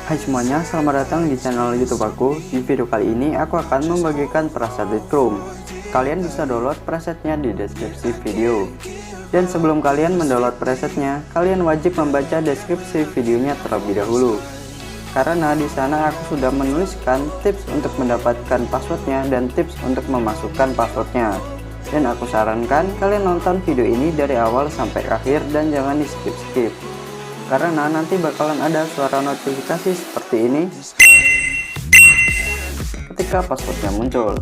Hai semuanya, selamat datang di channel YouTube aku. Di video kali ini aku akan membagikan preset Lightroom. Kalian bisa download presetnya di deskripsi video. Dan sebelum kalian mendownload presetnya, kalian wajib membaca deskripsi videonya terlebih dahulu. Karena di sana aku sudah menuliskan tips untuk mendapatkan passwordnya dan tips untuk memasukkan passwordnya. Dan aku sarankan kalian nonton video ini dari awal sampai akhir dan jangan di skip-skip. Karena nanti bakalan ada suara notifikasi seperti ini ketika passwordnya muncul.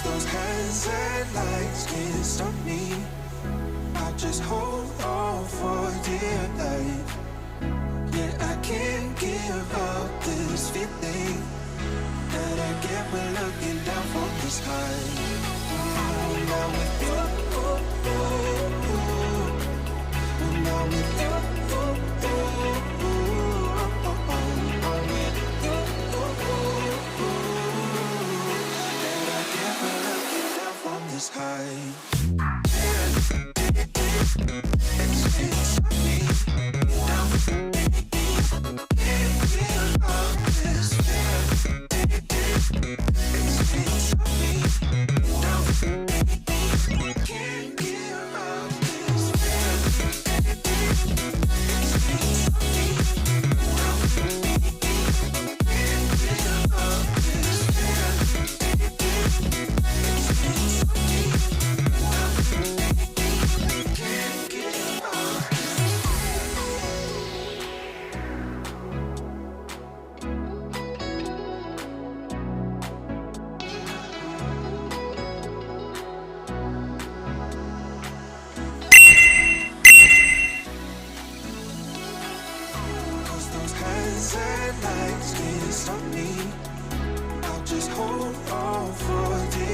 Those hands and lights can't stop me. I'll just hold on for dear life. Yeah, I can't give up this feeling that I get when looking down from the sky. Now with you, now with you, Lights can't stop me. I'll just hold on for dear